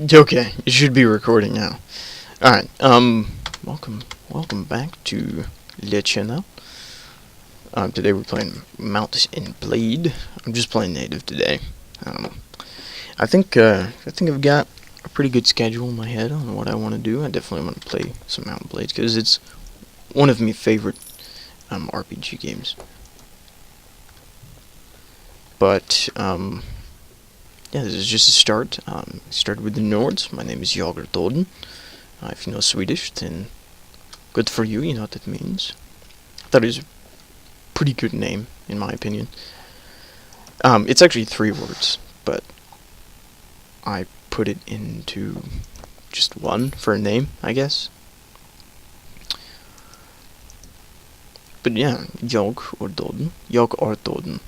Okay, it should be recording now. Alright, welcome back to Le Channel. Today we're playing Mount and Blade. I'm just playing native today. I think I've got a pretty good schedule in my head on what I want to do. I definitely want to play some Mount and Blades, because it's one of my favorite, RPG games. But, yeah, this is just a start. Started with the Nords. My name is Jagr Doden. If you know Swedish, then good for you. You know what that means. I thought it was a pretty good name, in my opinion. It's actually 3 words, but I put it into just one for a name, I guess. But yeah, Jag or Doden. Jag or Doden.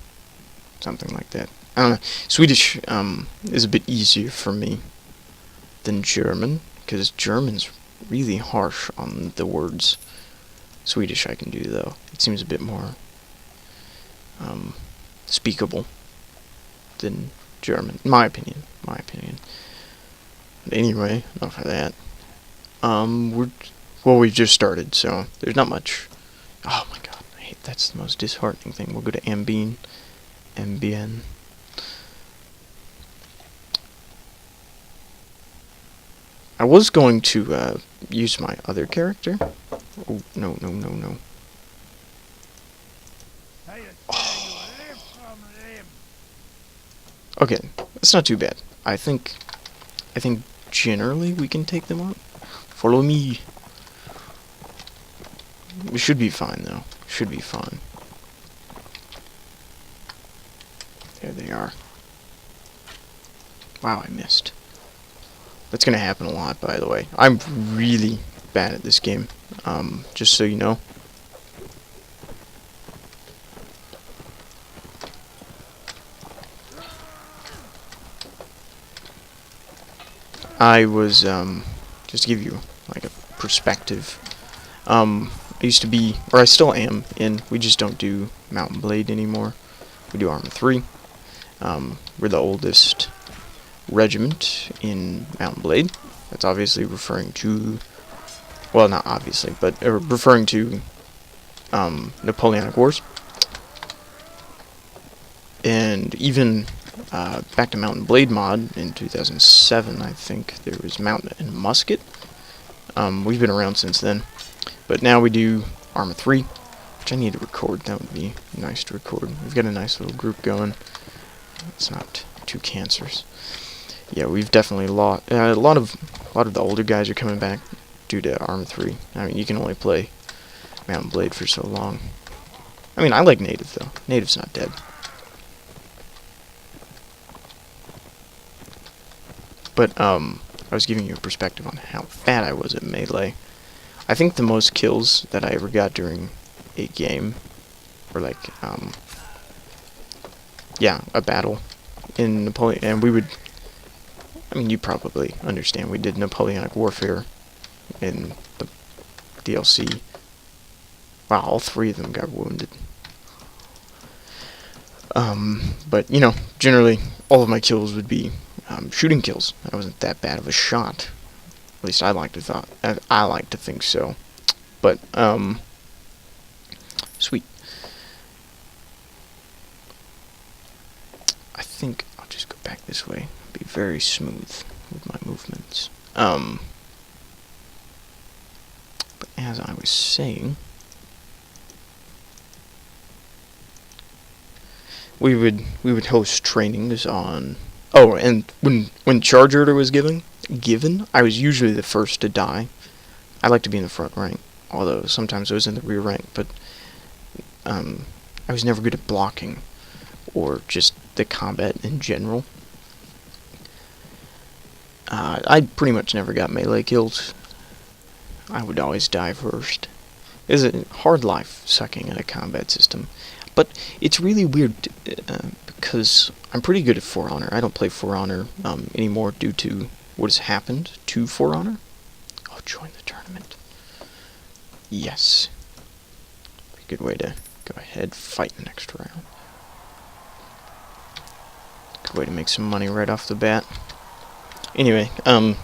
Something like that. I don't know. Swedish is a bit easier for me than German, because German's really harsh on the words. Swedish I can do, though. It seems a bit more speakable than German, in my opinion. But anyway, enough of that. We've just started, so there's not much. Oh my god, that's the most disheartening thing. We'll go to Ambien. I was going to use my other character. Oh, no. Oh. Okay, that's not too bad. I think generally we can take them on. Follow me. It should be fine, though. Should be fine. There they are. Wow, I missed. That's gonna happen a lot, by the way. I'm really bad at this game, just so you know. I was, just to give you, like, a perspective, I used to be, or I still am, we just don't do Mount and Blade anymore. We do Arma 3. We're the oldest regiment in Mount and Blade. That's obviously referring to, well, not obviously, but referring to Napoleonic Wars. And even back to Mount and Blade mod in 2007, I think there was Mount and Musket. We've been around since then, but now we do Arma 3, which I need to record. That would be nice to record. We've got a nice little group going. It's not too cancerous. Yeah, we've definitely lost. A lot of the older guys are coming back due to Arma 3. I mean, you can only play Mount and Blade for so long. I mean, I like native though. Native's not dead. But I was giving you a perspective on how bad I was at melee. I think the most kills that I ever got during a game, or like yeah, a battle in Napoleon, and we would. I mean, you probably understand. We did Napoleonic Warfare in the DLC. Wow, all 3 of them got wounded. But, you know, generally, all of my kills would be shooting kills. I wasn't that bad of a shot. At least I like to think so. But, sweet. I think I'll just go back this way. Be very smooth with my movements. But as I was saying, we would host trainings on. Oh, and when charge order was given, I was usually the first to die. I like to be in the front rank, although sometimes I was in the rear rank. But I was never good at blocking or just the combat in general. I pretty much never got melee kills. I would always die first. It's a hard life sucking at a combat system. But it's really weird because I'm pretty good at For Honor. I don't play For Honor anymore due to what has happened to For Honor. Oh, join the tournament. Yes. Good way to go ahead, fight the next round. Good way to make some money right off the bat. Anyway, um,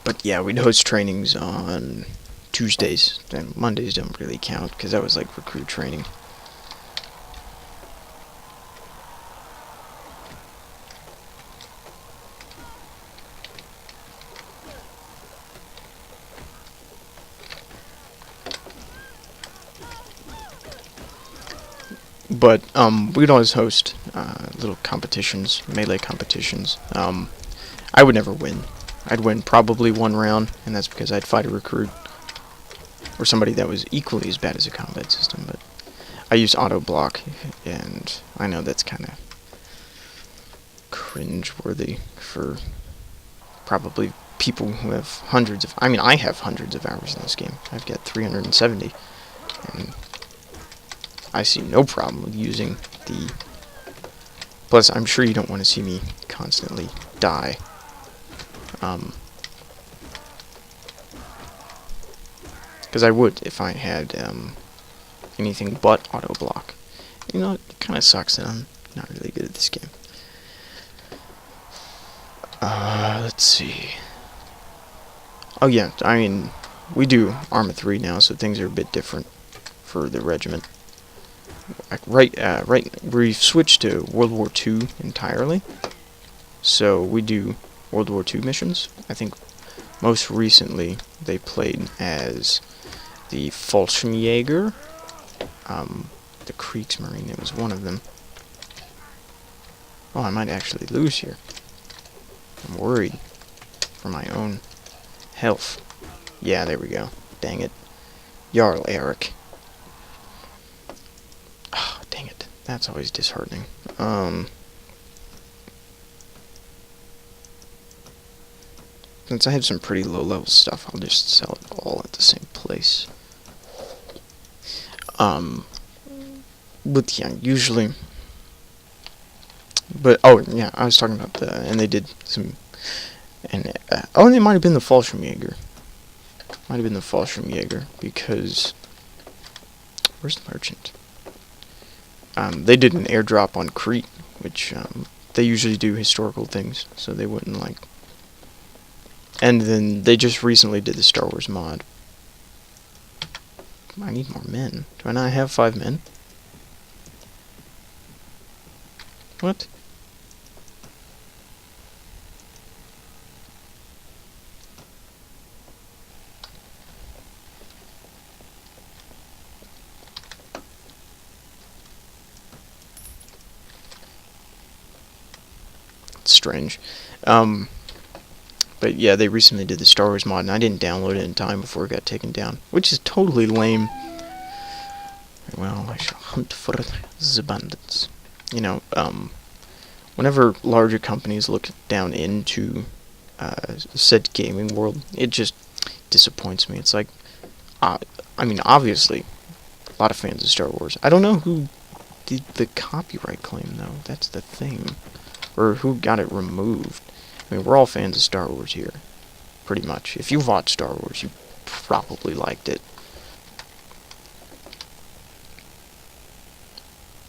but yeah, we'd host trainings on Tuesdays, and Mondays don't really count because that was like recruit training. But we'd always host little competitions, melee competitions. I would never win. I'd win probably one round, and that's because I'd fight a recruit or somebody that was equally as bad as a combat system. But I use auto block, and I know that's kind of cringe-worthy for probably people who have hundreds of. I mean, I have hundreds of hours in this game. I've got 370, and I see no problem with using the. Plus, I'm sure you don't want to see me constantly die. Because I would if I had anything but auto block. You know, it kind of sucks that I'm not really good at this game. Let's see. Oh yeah, I mean, we do Arma 3 now, so things are a bit different for the regiment. Right, we've switched to World War II entirely. So we do World War II missions. I think most recently they played as the Fallschirmjäger, the Kriegsmarine. It was one of them. Oh, I might actually lose here. I'm worried for my own health. Yeah, there we go. Dang it. Jarl Eric. Oh, dang it. That's always disheartening. Since I have some pretty low-level stuff, I'll just sell it all at the same place. But yeah, usually. But oh yeah, I was talking about and they did some, and it might have been the Fallschirmjäger. Might have been the Fallschirmjäger because where's the merchant? They did an airdrop on Crete, which they usually do historical things, so they wouldn't like. And then they just recently did the Star Wars mod. I need more men. Do I not have 5 men? What? It's strange. But yeah, they recently did the Star Wars mod, and I didn't download it in time before it got taken down, which is totally lame. Well, I shall hunt for the bandits. You know, whenever larger companies look down into said gaming world, it just disappoints me. It's like, I mean, obviously, a lot of fans of Star Wars. I don't know who did the copyright claim, though. That's the thing. Or who got it removed. I mean, we're all fans of Star Wars here, pretty much. If you've watched Star Wars, you probably liked it.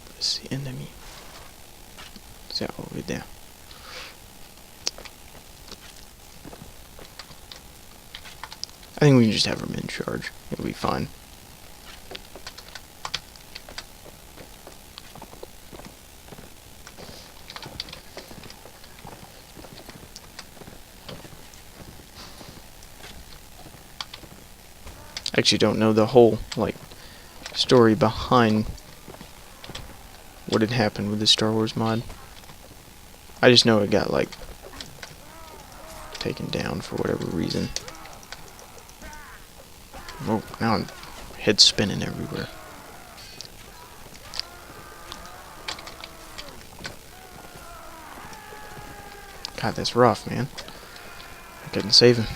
Where's the enemy? Is that over there? I think we can just have them in charge. It'll be fine. I actually don't know the whole, like, story behind what had happened with the Star Wars mod. I just know it got, like, taken down for whatever reason. Oh, now I'm head spinning everywhere. God, that's rough, man. I couldn't save him.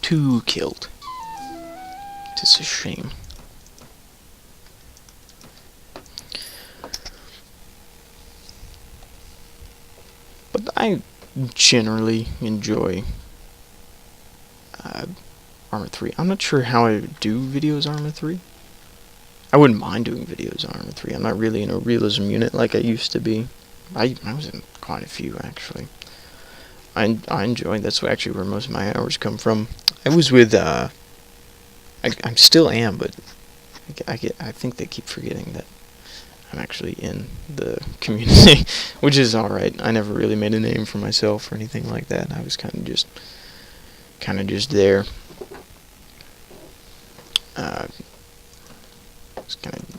Two killed. It's a shame. But I generally enjoy Arma 3. I'm not sure how I would do videos on Arma 3. I wouldn't mind doing videos on Arma 3. I'm not really in a realism unit like I used to be. I was in quite a few, actually. I enjoy. That's actually where most of my hours come from. I was with I still am, but I think they keep forgetting that I'm actually in the community, which is all right. I never really made a name for myself or anything like that. I was kind of just there. It's kind of.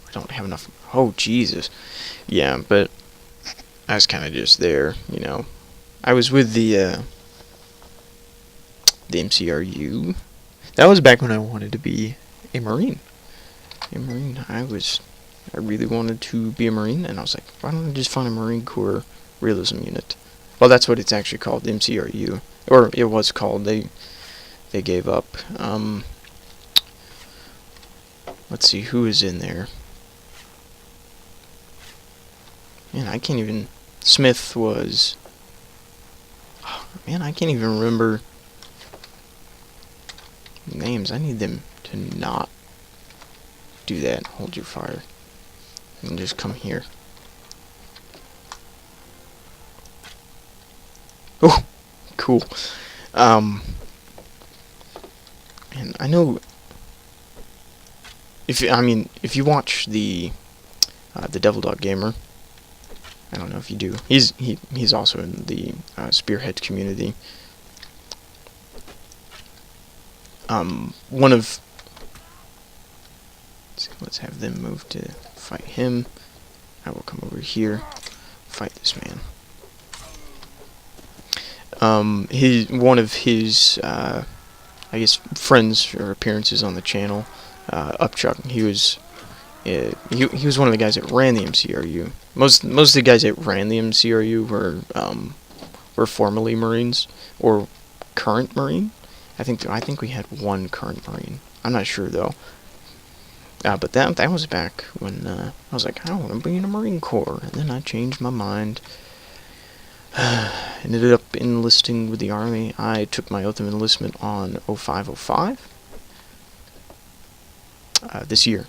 I don't have enough. Oh Jesus, yeah, but I was kind of just there, you know. I was with the MCRU. That was back when I wanted to be a Marine. I really wanted to be a Marine, and I was like, why don't I just find a Marine Corps realism unit? Well, that's what it's actually called, the MCRU, or it was called. They gave up. Let's see who is in there. Man, I can't even. Smith was. Oh, man, I can't even remember names. I need them to not do that. Hold your fire. And just come here. Oh, cool. And I know if you watch the Devil Dog Gamer, I don't know if you do. He's also in the Spearhead community. Let's have them move to fight him. I will come over here, fight this man. One of his I guess friends or appearances on the channel, Upchuck. He was one of the guys that ran the MCRU. Most of the guys that ran the MCRU were formerly Marines or current Marine. I think we had one current Marine. I'm not sure though. But that was back when I was like, I want to be in a Marine Corps, and then I changed my mind. Ended up enlisting with the Army. I took my oath of enlistment on 0505. This year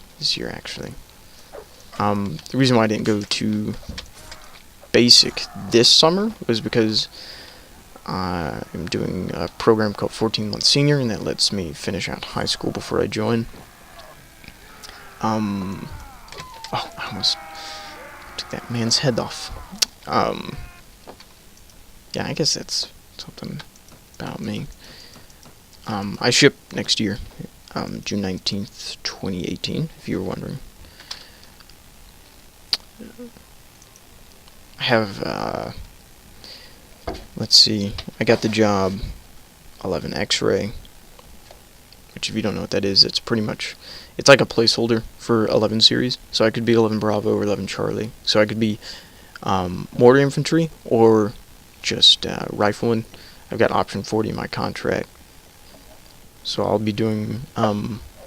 actually. The reason why I didn't go to basic this summer was because I'm doing a program called 14 Month Senior, and that lets me finish out high school before I join. Oh, I almost took that man's head off. Yeah, I guess that's something about me. I ship next year, June 19th, 2018, if you were wondering. I have, let's see, I got the job 11 X-Ray, which if you don't know what that is, it's pretty much, it's like a placeholder for 11 series. So I could be 11 Bravo or 11 Charlie. So I could be mortar infantry or just rifleman. I've got option 40 in my contract. So I'll be doing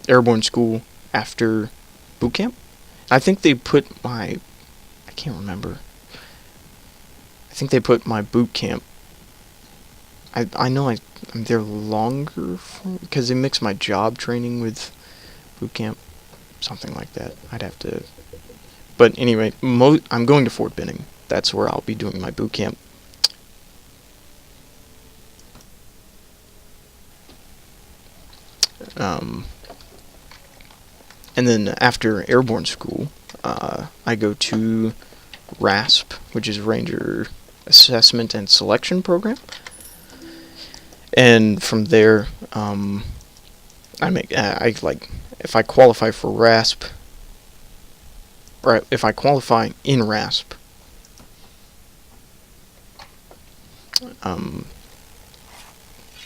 airborne school after boot camp. I think they put my, I can't remember. I think they put my boot camp. I know I'm there longer because they mix my job training with boot camp, something like that. I'd have to. But anyway, I'm going to Fort Benning. That's where I'll be doing my boot camp. And then after airborne school, I go to RASP, which is Ranger Assessment and Selection Program. And from there, if I qualify for RASP, or if I qualify in RASP, I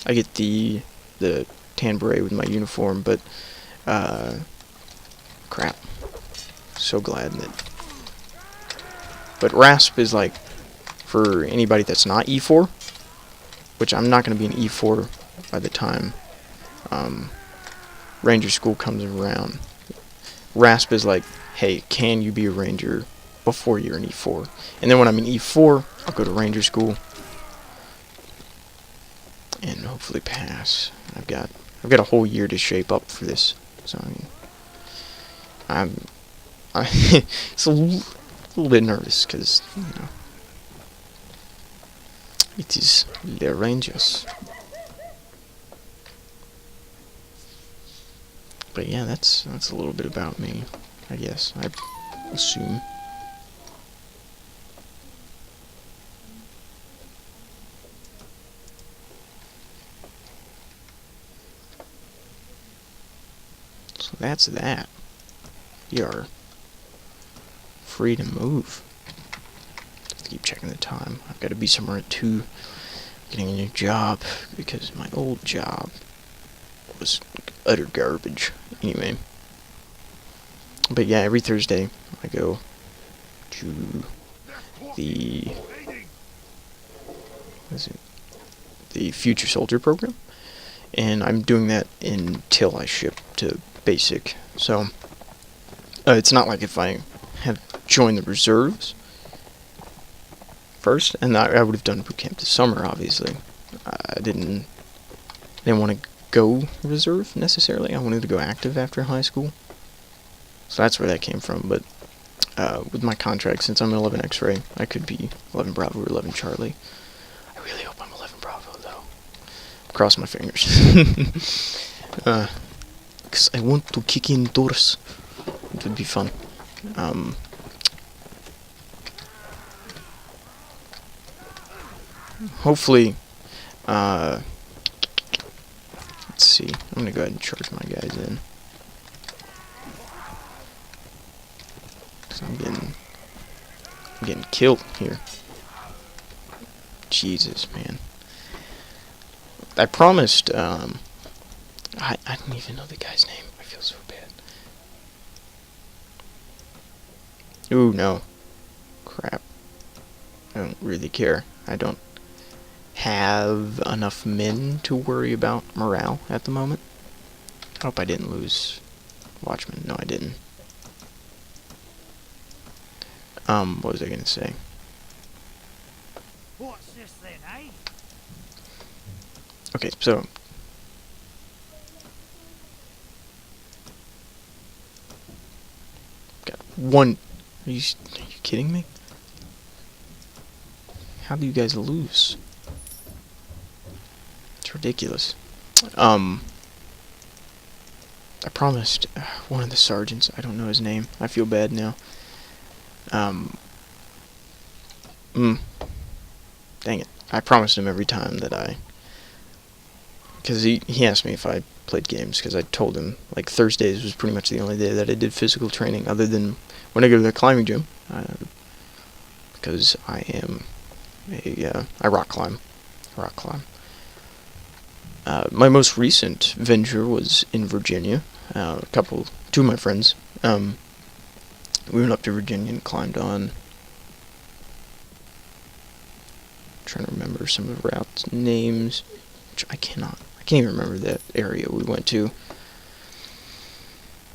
get the tan beret with my uniform, but crap. So glad that. But RASP is like for anybody that's not E4, which I'm not going to be an E4 by the time Ranger School comes around. RASP is like, hey, can you be a Ranger before you're in E4. And then when I'm in E4, I'll go to Ranger School and hopefully pass. I've got a whole year to shape up for this. So I mean, it's a little bit nervous because it is the Rangers. But yeah, that's a little bit about me, I guess. I assume. So that's that. We are free to move. Just keep checking the time. I've got to be somewhere at 2, getting a new job, because my old job was utter garbage. Anyway. But yeah, every Thursday I go to the Future Soldier program, and I'm doing that until I ship to basic. So it's not like if I had joined the reserves first, and I would have done boot camp this summer. Obviously, I didn't want to go reserve necessarily. I wanted to go active after high school. So that's where that came from. But with my contract, since I'm an 11 X-ray, I could be 11 Bravo or 11 Charlie. I really hope I'm 11 Bravo, though. Cross my fingers. Because I want to kick in doors. It would be fun. Hopefully, let's see. I'm gonna go ahead and charge my guys in. I'm getting killed here. Jesus, man. I promised, I don't even know the guy's name. I feel so bad. Ooh, no. Crap. I don't really care. I don't have enough men to worry about morale at the moment. I hope I didn't lose Watchmen. No, I didn't. What was I gonna say? What's this then, eh? Okay, so got one. Are you kidding me? How do you guys lose? It's ridiculous. I promised one of the sergeants. I don't know his name. I feel bad now. Dang it. I promised him every time that because he asked me if I played games, because I told him, like, Thursdays was pretty much the only day that I did physical training, other than when I go to the climbing gym, because I am I rock climb. My most recent venture was in Virginia. Two of my friends, we went up to Virginia and climbed on. I'm trying to remember some of the routes names, which I can't even remember that area we went to.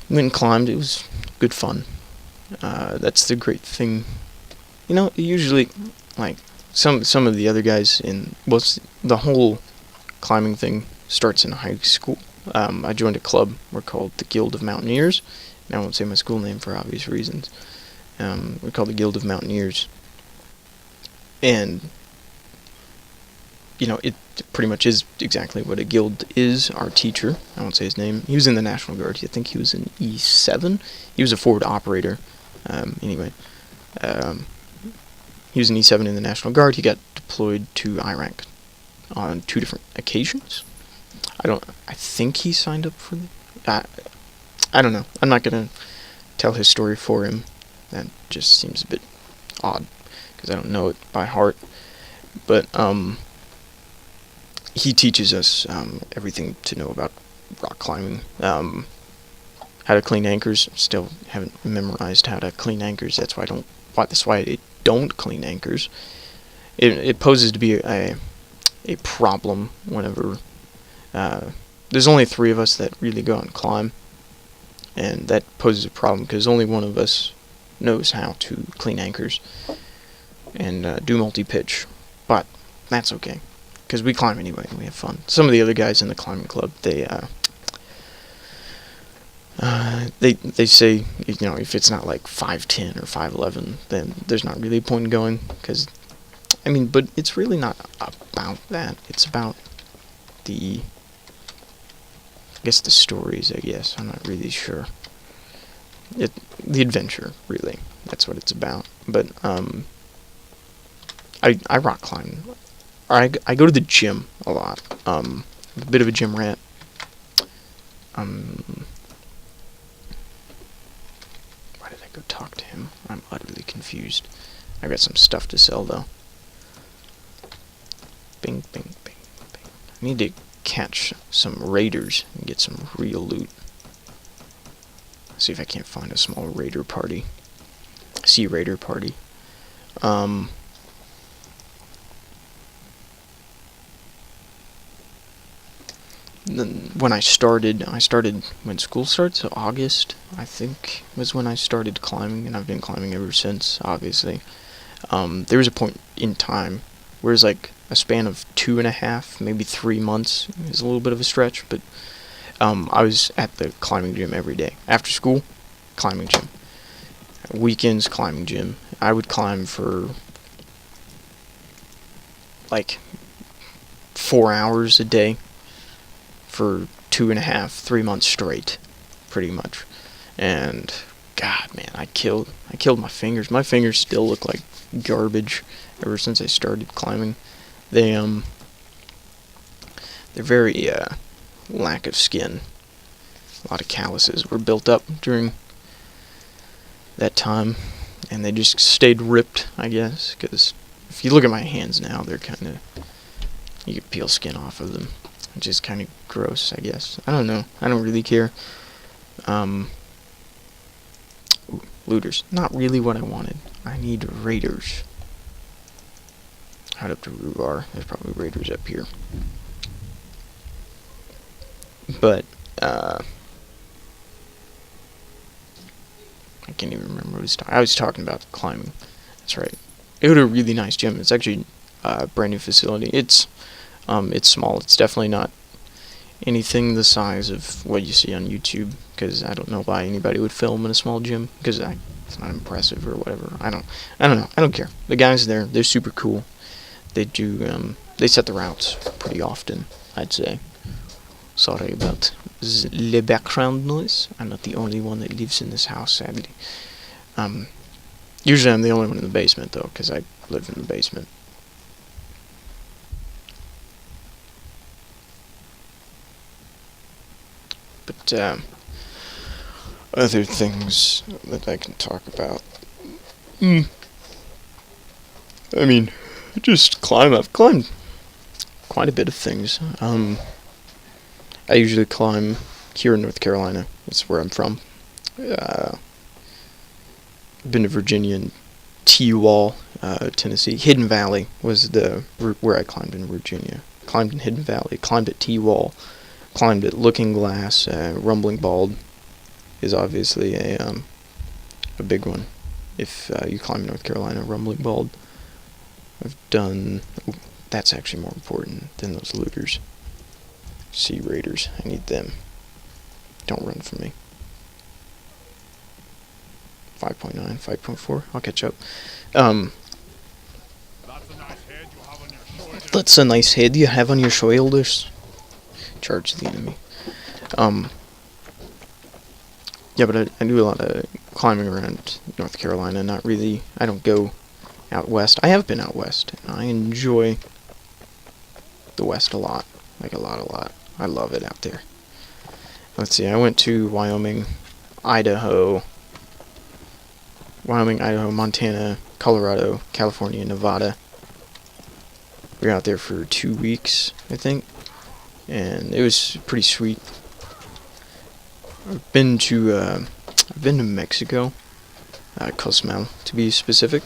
We went and climbed. It was good fun. That's the great thing. You know, usually, like, some of the other guys the whole climbing thing starts in high school. I joined a club. We're called the Guild of Mountaineers. And I won't say my school name for obvious reasons. We're called the Guild of Mountaineers. And, you know, it pretty much is exactly what a guild is. Our teacher, I won't say his name, he was in the National Guard. I think he was in E7. He was a forward operator. Anyway, he was in E7 in the National Guard. He got deployed to Iraq on 2 different occasions. I think he signed up for I don't know. I'm not going to tell his story for him. That just seems a bit odd, because I don't know it by heart. But, he teaches us everything to know about rock climbing. How to clean anchors. Still haven't memorized how to clean anchors. That's why I don't clean anchors. It poses to be a problem whenever there's only 3 of us that really go out and climb, and that poses a problem because only one of us knows how to clean anchors and do multi-pitch, but that's okay, because we climb anyway and we have fun. Some of the other guys in the climbing club, they say, you know, if it's not like 5'10" or 5'11", then there's not really a point in going, because, I mean, but it's really not about that. It's about the, I guess, the stories, I guess. I'm not really sure. The adventure, really. That's what it's about. But, I rock climb. I go to the gym a lot. I'm a bit of a gym rat. Why did I go talk to him? I'm utterly confused. I got some stuff to sell, though. Bing, bing, bing, bing. I need to catch some raiders and get some real loot. See if I can't find a small raider party. Sea raider party. When I started when school started, so August, I think, was when I started climbing, and I've been climbing ever since, obviously. There was a point in time where it was like a span of 2.5, maybe 3 months, is a little bit of a stretch, but I was at the climbing gym every day. After school, climbing gym. Weekends, climbing gym. I would climb for like 4 hours a day for 2.5, 3 months straight, pretty much. And God, man, I killed my fingers. My fingers still look like garbage ever since I started climbing. They're very lack of skin. A lot of calluses were built up during that time, and they just stayed ripped, I guess, because if you look at my hands now, they're kind of, you can peel skin off of them, which is kind of gross, I guess. I don't know. I don't really care. Ooh, looters. Not really what I wanted. I need raiders. Head up to Ruvar. There's probably raiders up here. But, I can't even remember what I was talking. I was talking about climbing. That's right. It was a really nice gym. It's actually a brand new facility. It's small. It's definitely not anything the size of what you see on YouTube, because I don't know why anybody would film in a small gym, because it's not impressive or whatever. I don't know. I don't care. The guys there, they're super cool. They do, they set the routes pretty often, I'd say. Sorry about the background noise. I'm not the only one that lives in this house, sadly. Usually I'm the only one in the basement, though, because I live in the basement. But, other things that I can talk about. I mean, just climb. I've climbed quite a bit of things. I usually climb here in North Carolina. That's where I'm from. Been to Virginia and T-Wall, Tennessee. Hidden Valley was the route where I climbed in Virginia. Climbed in Hidden Valley. Climbed at T-Wall. Climbed at Looking Glass. Rumbling Bald is obviously a big one. If you climb in North Carolina, Rumbling Bald. I've done... Ooh, that's actually more important than those looters. Sea Raiders. I need them. Don't run from me. 5.9, 5.4. I'll catch up. That's a nice head you have on your shoulders. Charge the enemy. Yeah, but I do a lot of climbing around North Carolina. Not really. I don't go out west. I have been out west, and I enjoy the west a lot. Like a lot. I love it out there. Let's see, I went to Wyoming, Idaho, Montana, Colorado, California, Nevada. We were out there for 2 weeks, I think, and it was pretty sweet. I've been to Mexico, Cozumel, to be specific.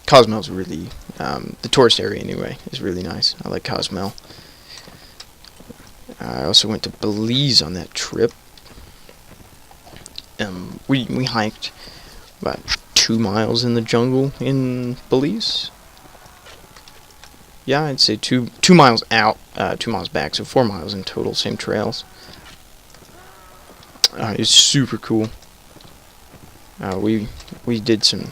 Cozumel's really, the tourist area anyway, is really nice. I like Cozumel. I also went to Belize on that trip. we hiked about 2 miles in the jungle in Belize. Yeah, I'd say 2 miles out, 2 miles back, so 4 miles in total, same trails. It's super cool. We did some.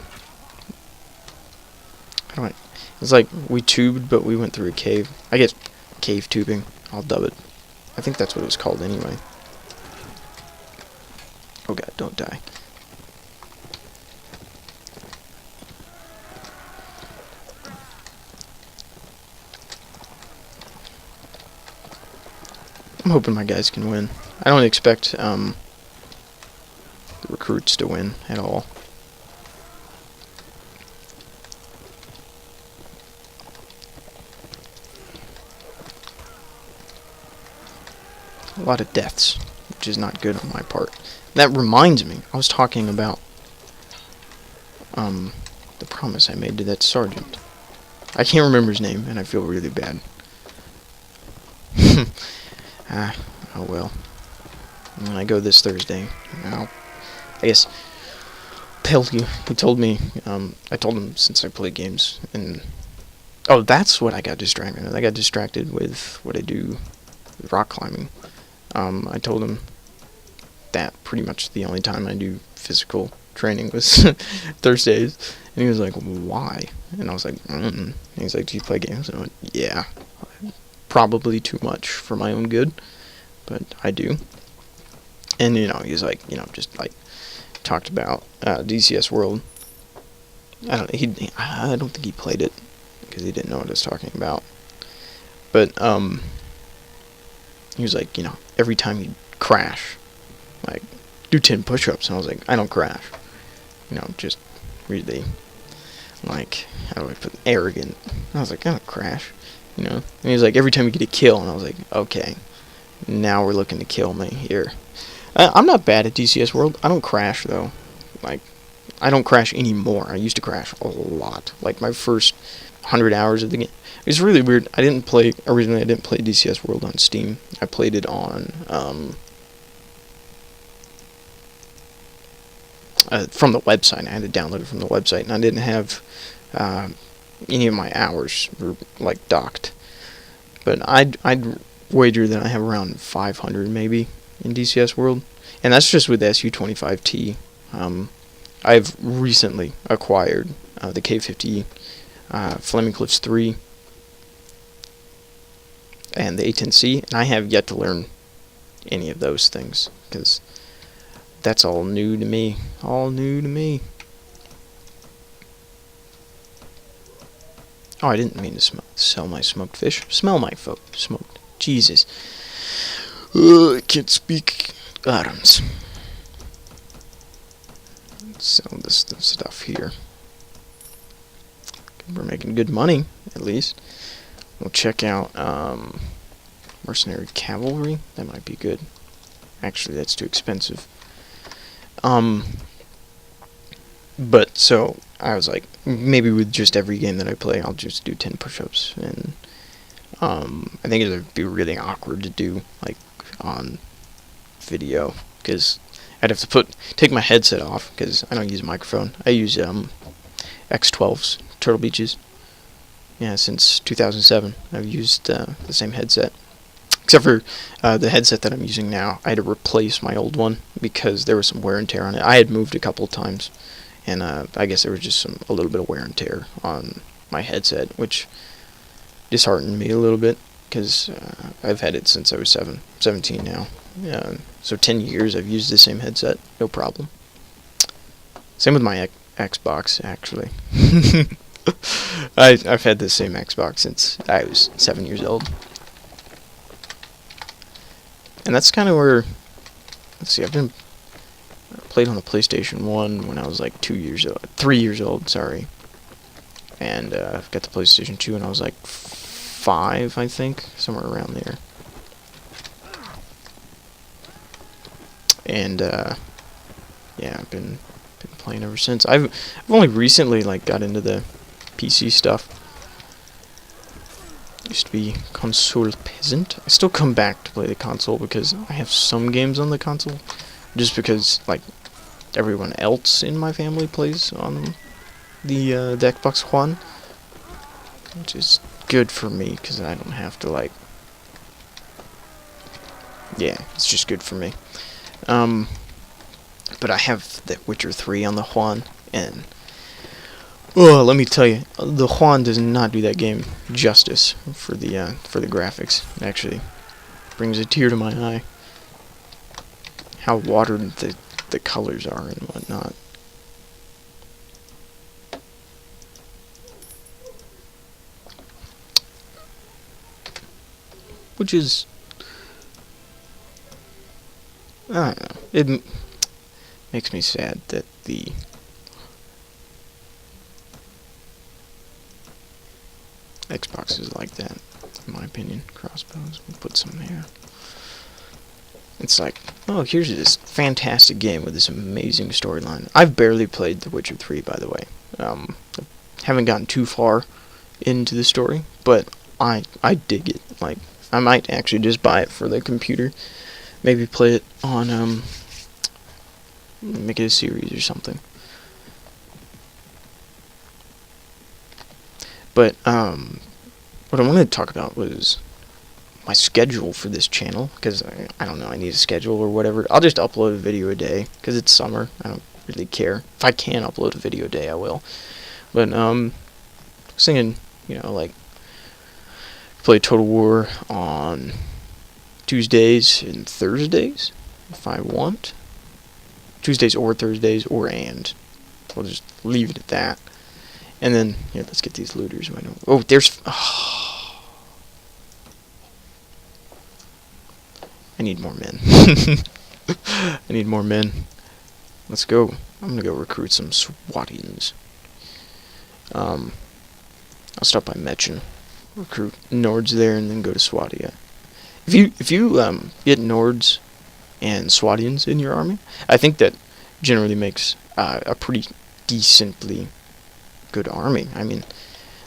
I don't. It's like we tubed, but we went through a cave. I guess cave tubing. I'll dub it. I think that's what it was called anyway. Oh god, don't die. I'm hoping my guys can win. I don't expect the recruits to win at all. A lot of deaths, which is not good on my part. That reminds me, I was talking about the promise I made to that sergeant. I can't remember his name, and I feel really bad. Oh well. When I go this Thursday, I guess tell you. He told me. I told him since I play games, and oh, that's what I got distracted with. I got distracted with what I do, with rock climbing. I told him that pretty much the only time I do physical training was Thursdays, and he was like, "Why?" And I was like, And he's like, "Do you play games?" And I went, "Yeah, probably too much for my own good, but I do." And he's like, just like talked about DCS World. I don't think he played it because he didn't know what I was talking about. But he was like, every time you crash, like, do 10 push-ups. And I was like, I don't crash. Just really, like, how do I put it? Arrogant. And I was like, I don't crash. And he was like, every time you get a kill. And I was like, okay, now we're looking to kill me here. I'm not bad at DCS World. I don't crash, though. Like, I don't crash anymore. I used to crash a lot. Like, my first 100 hours of the game. It's really weird. Originally I didn't play DCS World on Steam. I played it on, from the website. I had to download it from the website, and I didn't have, any of my hours were, like, docked. But I'd wager that I have around 500, maybe, in DCS World. And that's just with the SU-25T. I've recently acquired the K50, Flaming Cliffs 3, and the A10C, and I have yet to learn any of those things, because that's all new to me. All new to me. Oh, I didn't mean to sell my smoked fish. Smell my smoked. Jesus. I can't speak atoms. Sell this stuff here. We're making good money, at least. We'll check out Mercenary Cavalry. That might be good. Actually, that's too expensive. But, so, I was like, maybe with just every game that I play, I'll just do 10 push-ups. And, I think it would be really awkward to do, like, on video. Because I'd have to take my headset off, because I don't use a microphone. I use, X12's Turtle Beaches. Yeah, since 2007, I've used the same headset. Except for the headset that I'm using now, I had to replace my old one because there was some wear and tear on it. I had moved a couple of times, and I guess there was just a little bit of wear and tear on my headset, which disheartened me a little bit because I've had it since I was 17 now. So 10 years I've used the same headset, no problem. Same with my Xbox, actually. I've had the same Xbox since I was 7 years old. And that's kind of where, let's see, I played on the PlayStation 1 when I was like 3 years old, sorry. And got the PlayStation 2 when I was like 5, I think, somewhere around there. And yeah, I've been playing ever since. I've only recently like got into the PC stuff. Used to be console peasant. I still come back to play the console because I have some games on the console. Just because, like, everyone else in my family plays on the Xbox One, which is good for me because I don't have to like. Yeah, it's just good for me. But I have The Witcher 3 on the Juan, and oh, let me tell you, the Juan does not do that game justice for the graphics. It actually brings a tear to my eye. How watered the colors are and whatnot. Which is, I don't know, it makes me sad that the Xbox is like that, in my opinion. Crossbows, we'll put some there. It's like, oh, here's this fantastic game with this amazing storyline. I've barely played The Witcher 3, by the way. Haven't gotten too far into the story, but I dig it. Like, I might actually just buy it for the computer. Maybe play it on, make it a series or something. But, what I wanted to talk about was my schedule for this channel, because I don't know, I need a schedule or whatever. I'll just upload a video a day, because it's summer. I don't really care. If I can upload a video a day, I will. But, singing, you know, like, play Total War on Tuesdays and Thursdays, if I want. Tuesdays or Thursdays, or and. We'll just leave it at that. And then, here, let's get these looters. Oh, there's... Oh. I need more men. I need more men. Let's go. I'm gonna go recruit some Swatians. I'll stop by Mechen, recruit Nords there, and then go to Swatia. If you get Nords and Swatians in your army, I think that generally makes a pretty decently good army. I mean,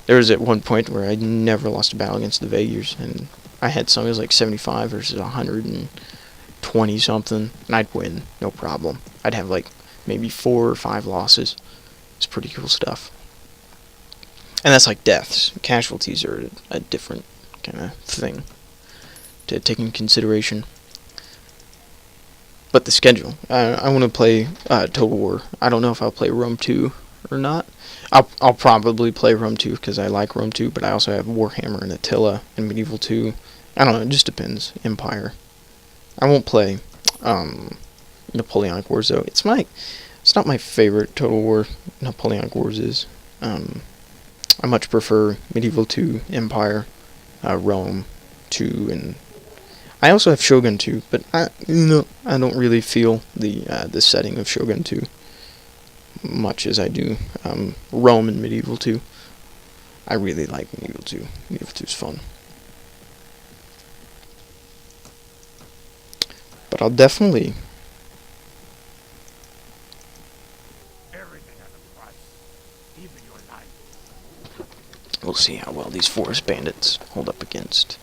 there was at one point where I never lost a battle against the Vaegirs, and I had something like 75 versus 120 something, and I'd win, no problem. I'd have like maybe 4 or 5 losses. It's pretty cool stuff. And that's like deaths. Casualties are a different kind of thing to take into consideration. But the schedule. I want to play Total War. I don't know if I'll play Rome 2 or not. I'll probably play Rome 2 because I like Rome 2, but I also have Warhammer and Attila and Medieval 2. I don't know, it just depends. Empire. I won't play Napoleonic Wars though. It's not my favorite Total War. Napoleonic Wars is. I much prefer Medieval 2, Empire, Rome 2, and I also have Shogun 2, but I don't really feel the setting of Shogun 2 much as I do Rome and Medieval 2. I really like Medieval 2. Medieval 2 is fun. But I'll definitely... We'll see how well these forest bandits hold up against.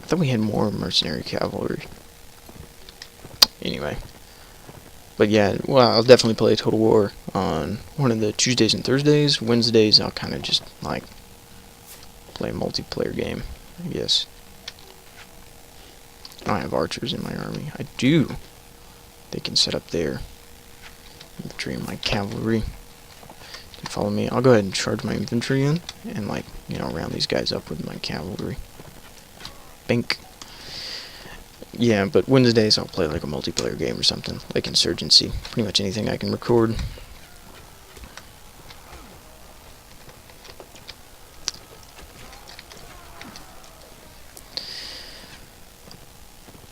I thought we had more mercenary cavalry. Anyway. But yeah, well, I'll definitely play Total War on one of the Tuesdays and Thursdays. Wednesdays, I'll kind of just, like, play a multiplayer game, I guess. I don't have archers in my army. I do. They can set up their infantry and my cavalry. You can follow me. I'll go ahead and charge my infantry in and, like, you know, round these guys up with my cavalry. Bink. Yeah, but Wednesdays I'll play like a multiplayer game or something, like Insurgency. Pretty much anything I can record.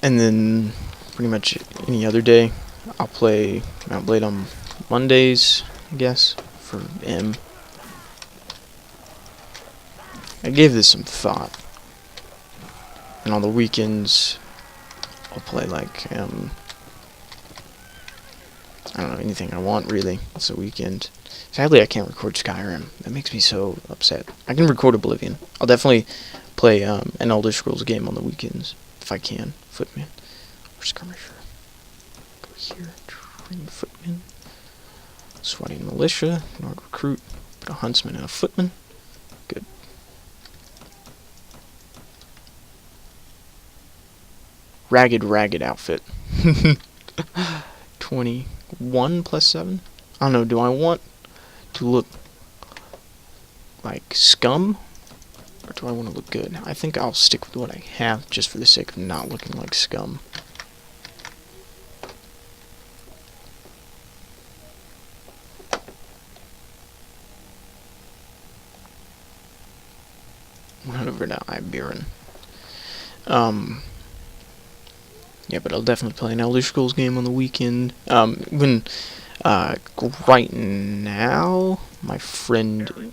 And then, pretty much any other day, I'll play Mount Blade on Mondays, I guess, for M. I gave this some thought. And on the weekends... I'll play like, I don't know, anything I want, really. It's a weekend. Sadly, I can't record Skyrim. That makes me so upset. I can record Oblivion. I'll definitely play an Elder Scrolls game on the weekends, if I can. Footman. Or Skirmisher. Go here. Marine footman. Swatting militia. Nord recruit. Put a huntsman and a footman. Good. Ragged outfit. 21 plus 7. I don't know, do I want to look like scum? Or do I want to look good? I think I'll stick with what I have just for the sake of not looking like scum. Run over to Iberan. Yeah, but I'll definitely play an Elder Scrolls game on the weekend. Right now, my friend,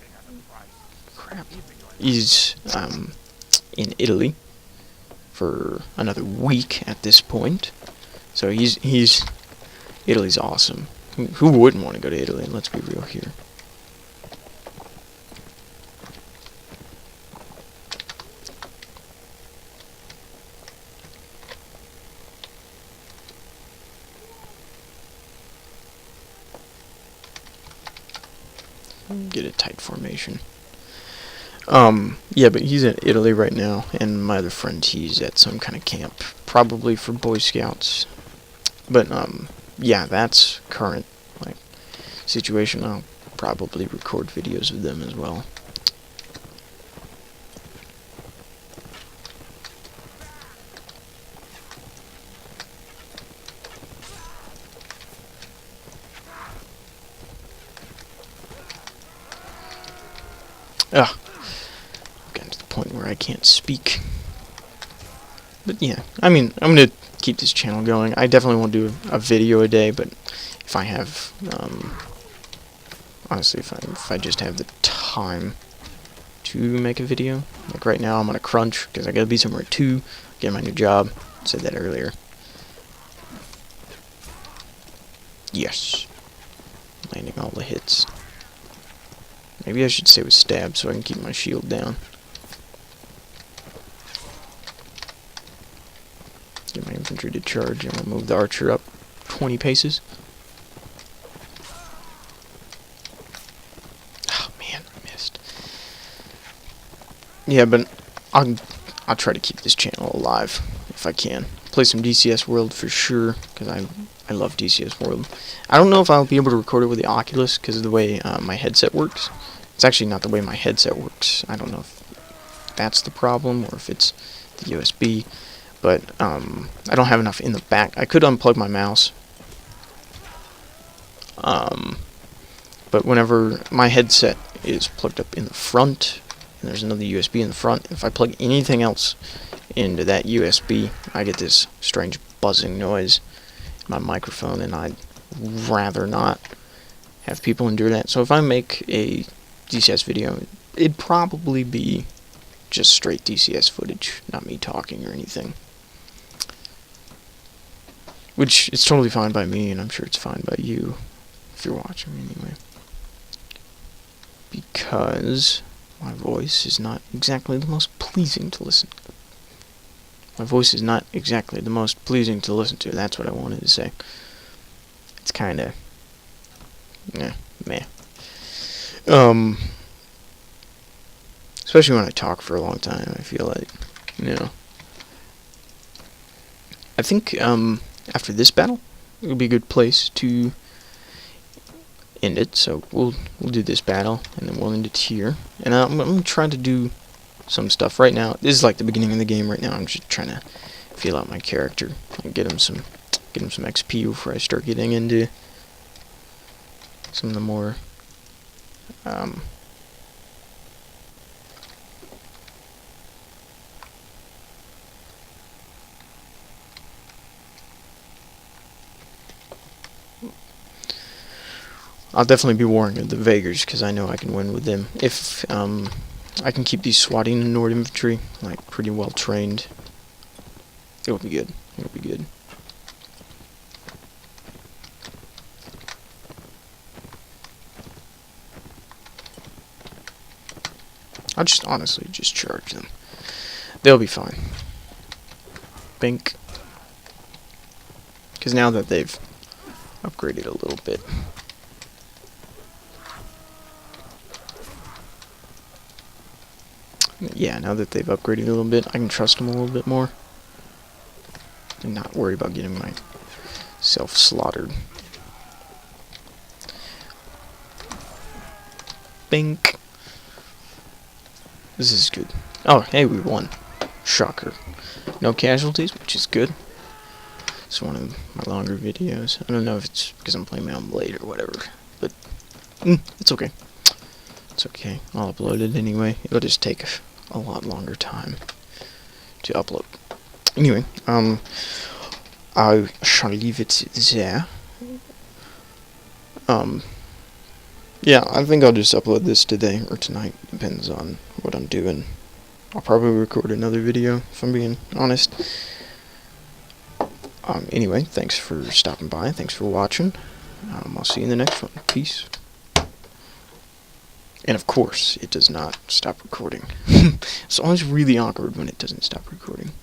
is in Italy for another week at this point. So he's Italy's awesome. Who wouldn't want to go to Italy? Let's be real here. Get a tight formation. Yeah, but he's in Italy right now, and my other friend, he's at some kind of camp, probably for Boy Scouts. But, yeah, that's current, like, situation. I'll probably record videos of them as well. Ugh. Getting to the point where I can't speak. But yeah, I mean, I'm gonna keep this channel going. I definitely won't do a video a day, but if I have, honestly, if I just have the time to make a video, like right now I'm on a crunch because I gotta be somewhere at 2, get my new job. I said that earlier. Yes, landing all the hits. Maybe I should say with stab so I can keep my shield down. Get my infantry to charge and we'll move the archer up 20 paces. Oh man, I missed. Yeah, but I'll try to keep this channel alive if I can. Play some DCS World for sure, because I love DCS World. I don't know if I'll be able to record it with the Oculus because of the way my headset works. It's actually not the way my headset works. I don't know if that's the problem or if it's the USB. But I don't have enough in the back. I could unplug my mouse. But whenever my headset is plugged up in the front, and there's another USB in the front, if I plug anything else into that USB, I get this strange buzzing noise in my microphone, and I'd rather not have people endure that. So if I make a DCS video, it'd probably be just straight DCS footage, not me talking or anything. Which is totally fine by me, and I'm sure it's fine by you, if you're watching anyway. Because my voice is not exactly the most pleasing to listen to. My voice is not exactly the most pleasing to listen to, that's what I wanted to say. It's kinda... meh. Especially when I talk for a long time, I feel like, you know. I think, after this battle, it would be a good place to end it. So we'll do this battle, and then we'll end it here. And I'm trying to do some stuff right now. This is like the beginning of the game right now. I'm just trying to feel out my character and get him some XP before I start getting into some of the more I'll definitely be warring with the Vagers, because I know I can win with them. If I can keep these swatting and Nord infantry like pretty well trained, it'll be good. It'll be good. I'll just honestly just charge them. They'll be fine. Bink. Because now that they've upgrade it a little bit. Yeah, now that they've upgraded a little bit, I can trust them a little bit more. And not worry about getting myself slaughtered. Bink. This is good. Oh, hey, we won. Shocker. No casualties, which is good. It's one of my longer videos. I don't know if it's because I'm playing Mount & Blade or whatever, but it's okay. It's okay. I'll upload it anyway. It'll just take a lot longer time to upload. Anyway, I shall leave it there. Yeah, I think I'll just upload this today or tonight. Depends on what I'm doing. I'll probably record another video, if I'm being honest. Anyway, thanks for stopping by. Thanks for watching. I'll see you in the next one. Peace. And of course, it does not stop recording. It's always really awkward when it doesn't stop recording.